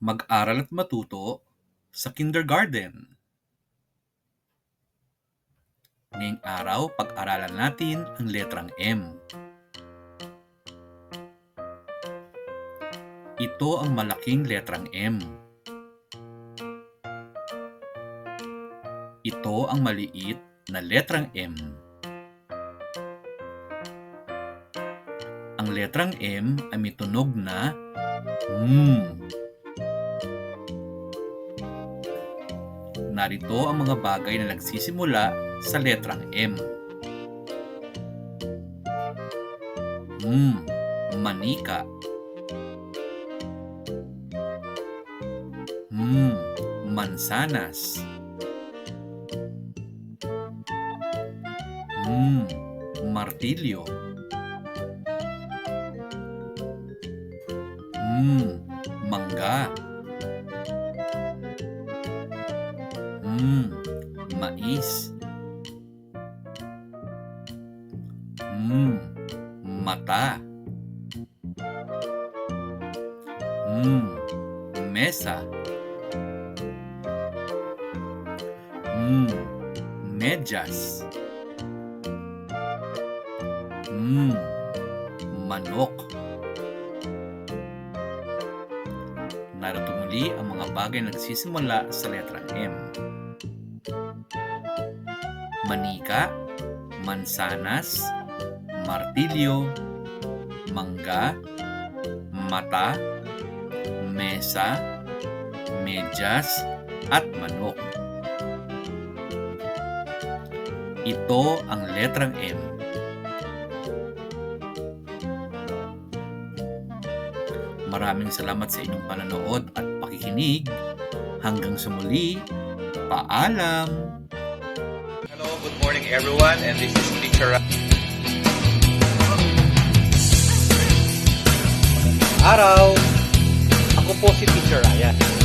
Mag-aral at matuto sa kindergarten. Ngayong araw, pag-aralan natin ang letrang M. Ito ang malaking letrang M. Ito ang maliit na letrang M. Ang letrang M ay may tunog na Narito ang mga bagay na nagsisimula sa letrang M. Manika. Mansanas. Martilyo. Mangga. Mais. Mata. Mesa. Medyas. Manok. Narito muli ang mga bagay na nagsisimula sa letrang M. Manika, mansanas, martilyo, mangga, mata, mesa, medyas, at manok. Ito ang letrang M. Maraming salamat sa inyong panonood at pakikinig. Hanggang sa muli, paalam! Hello, good morning everyone, and this is Teacher Araw! Ako po si Teacher Ryan.